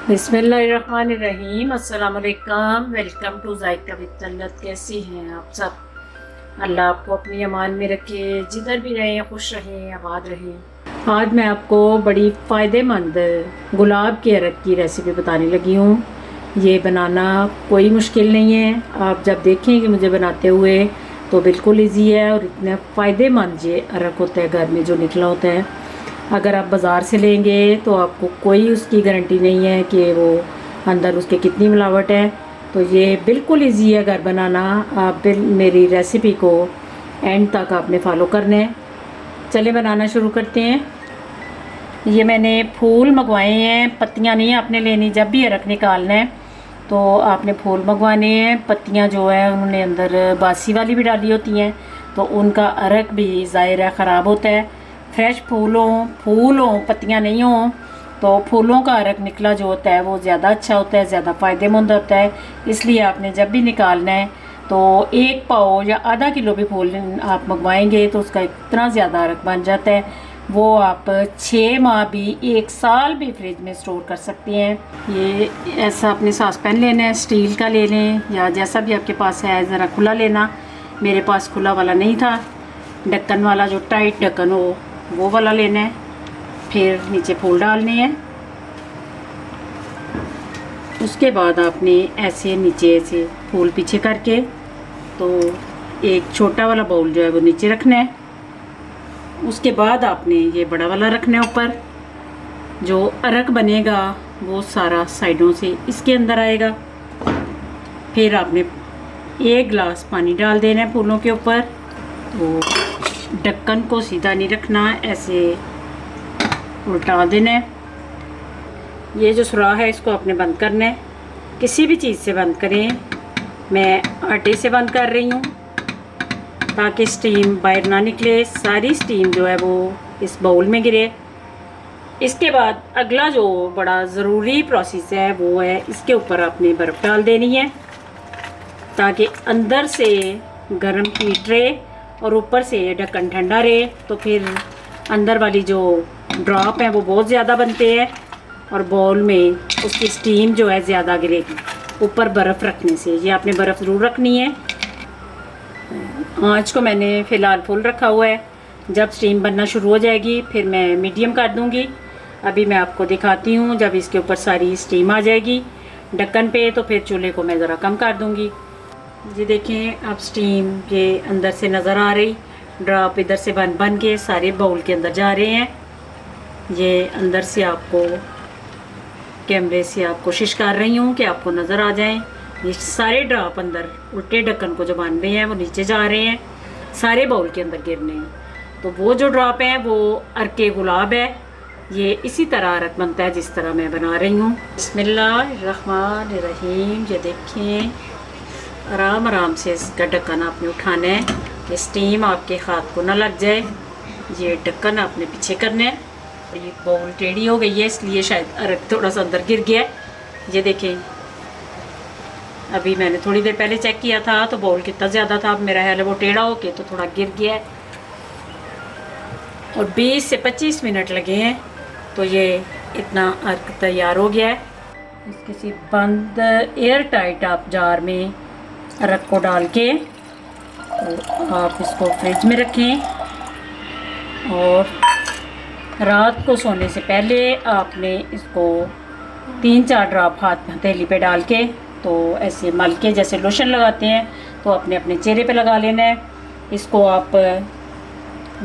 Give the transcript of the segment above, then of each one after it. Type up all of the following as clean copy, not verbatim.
बिस्मिल्लाहिर्रहमानिर्रहीम। अस्सलाम वालेकुम। Welcome to Zaika with Tannat. कैसी हैं आप सब? अल्लाह आपको अपनी अमान में रखे, जिधर भी रहें खुश रहें, आबाद रहें। आज मैं आपको बड़ी फ़ायदेमंद गुलाब के अरक की रेसिपी बताने लगी हूँ। ये बनाना कोई मुश्किल नहीं है। आप जब देखेंगे मुझे बनाते हुए तो बिल्कुल इजी है और इतना फ़ायदेमंद ये अरक होता है, घर में जो निकला होता है। अगर आप बाज़ार से लेंगे तो आपको कोई उसकी गारंटी नहीं है कि वो अंदर उसके कितनी मिलावट है। तो ये बिल्कुल इजी है घर बनाना। आप मेरी रेसिपी को एंड तक आपने फॉलो करना है। चले बनाना शुरू करते हैं। ये मैंने फूल मंगवाए हैं, पत्तियां नहीं आपने लेनी। जब भी अरक निकालना है तो आपने फूल मंगवाने हैं। पत्तियां जो है उन्होंने अंदर बासी वाली भी डाली होती हैं, तो उनका अरक भी ज़ाहिर है ख़राब होता है। फ्रेश फूल हो पत्तियां नहीं हो तो फूलों का अरक निकला जो होता है वो ज़्यादा अच्छा होता है, ज़्यादा फ़ायदेमंद होता है। इसलिए आपने जब भी निकालना है तो 1 पाव या आधा किलो भी फूल आप मंगवाएंगे तो उसका इतना ज़्यादा अरक बन जाता है, वो आप 6 माह भी 1 साल भी फ्रिज में स्टोर कर सकते हैं। ये ऐसा अपने सॉसपैन लेना है, स्टील का ले लें या जैसा भी आपके पास है। ज़रा खुला लेना, मेरे पास खुला वाला नहीं था, ढक्कन वाला जो टाइट ढक्कन हो वो वाला लेना है। फिर नीचे फूल डालने हैं। उसके बाद आपने ऐसे नीचे ऐसे फूल पीछे करके तो एक छोटा वाला बाउल जो है वो नीचे रखना है। उसके बाद आपने ये बड़ा वाला रखना है ऊपर। जो अरक बनेगा वो सारा साइडों से इसके अंदर आएगा। फिर आपने 1 गिलास पानी डाल देना है फूलों के ऊपर। तो ढक्कन को सीधा नहीं रखना, ऐसे उल्टा देना है। ये जो सुराख है इसको आपने बंद करना है। किसी भी चीज़ से बंद करें, मैं आटे से बंद कर रही हूँ ताकि स्टीम बाहर ना निकले। सारी स्टीम जो है वो इस बाउल में गिरे। इसके बाद अगला जो बड़ा ज़रूरी प्रोसेस है वो है इसके ऊपर आपने बर्फ़ डाल देनी है ताकि अंदर से गर्म हीट रहे और ऊपर से ढक्कन ठंडा रहे। तो फिर अंदर वाली जो ड्रॉप है वो बहुत ज़्यादा बनते हैं और बाउल में उसकी स्टीम जो है ज़्यादा गिरेगी ऊपर बर्फ़ रखने से। ये आपने बर्फ़ ज़रूर रखनी है। आँच को मैंने फ़िलहाल फुल रखा हुआ है। जब स्टीम बनना शुरू हो जाएगी फिर मैं मीडियम कर दूँगी। अभी मैं आपको दिखाती हूँ जब इसके ऊपर सारी स्टीम आ जाएगी ढक्कन पे तो फिर चूल्हे को मैं ज़रा कम कर दूँगी। ये देखें अब स्टीम के अंदर से नज़र आ रही, ड्रॉप इधर से बन बन के सारे बाउल के अंदर जा रहे हैं। ये अंदर से आपको कैमरे से आप कोशिश कर रही हूँ कि आपको नज़र आ जाएं। ये सारे ड्रॉप अंदर उल्टे ढक्कन को जो बन रहे हैं वो नीचे जा रहे हैं, सारे बाउल के अंदर गिरने हैं। तो वो जो ड्रॉप है वो अरके गुलाब है। ये इसी तरह अरक बनता है जिस तरह मैं बना रही हूँ। बिस्मिल्लाहिर्रहमानिर्रहीम। ये देखें आराम आराम से इसका ढक्कन आपने उठाना है कि स्टीम आपके हाथ को ना लग जाए। ये ढक्कन आपने पीछे करना है। ये बाउल टेढ़ी हो गई है इसलिए शायद अरक थोड़ा सा अंदर गिर गया है। ये देखें अभी मैंने थोड़ी देर पहले चेक किया था तो बाउल कितना ज़्यादा था, अब मेरा ख्याल है वो टेढ़ा हो के तो थोड़ा गिर गया है। और 20 से 25 मिनट लगे हैं तो ये इतना अरक तैयार हो गया है। किसी बंद एयर टाइट आप जार में अरक को डाल के तो आप इसको फ्रिज में रखें और रात को सोने से पहले आपने इसको 3-4 ड्रॉप हाथ हथेली पे डाल के तो ऐसे मल के जैसे लोशन लगाते हैं तो अपने अपने चेहरे पे लगा लेना है। इसको आप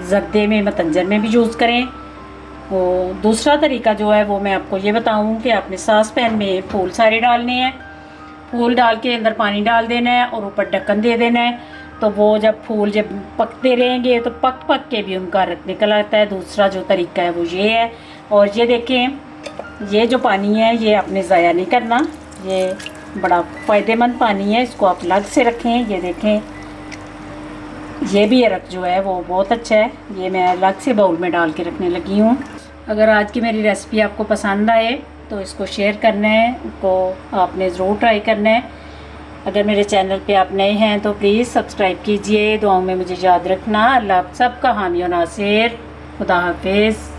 जर्दे में मतंजन में भी यूज़ करें। वो दूसरा तरीका जो है वो मैं आपको ये बताऊं कि आपने सॉस पैन में फूल सारे डालने हैं। फूल डाल के अंदर पानी डाल देना है और ऊपर ढक्कन दे देना है। तो वो जब फूल जब पकते रहेंगे तो पक पक के भी उनका रस निकल आता है। दूसरा जो तरीका है वो ये है। और ये देखें ये जो पानी है ये आपने ज़ाया नहीं करना, ये बड़ा फ़ायदेमंद पानी है, इसको आप अलग से रखें। ये देखें ये भी अरक जो है वो बहुत अच्छा है। ये मैं अलग से बाउल में डाल के रखने लगी हूँ। अगर आज की मेरी रेसिपी आपको पसंद आए तो इसको शेयर करना है, उसको आपने ज़रूर ट्राई करना है। अगर मेरे चैनल पे आप नए हैं तो प्लीज़ सब्सक्राइब कीजिए। दुआओं में मुझे याद रखना। अल्लाह आप सबका हामी और नासिर। खुदा हाफिज़।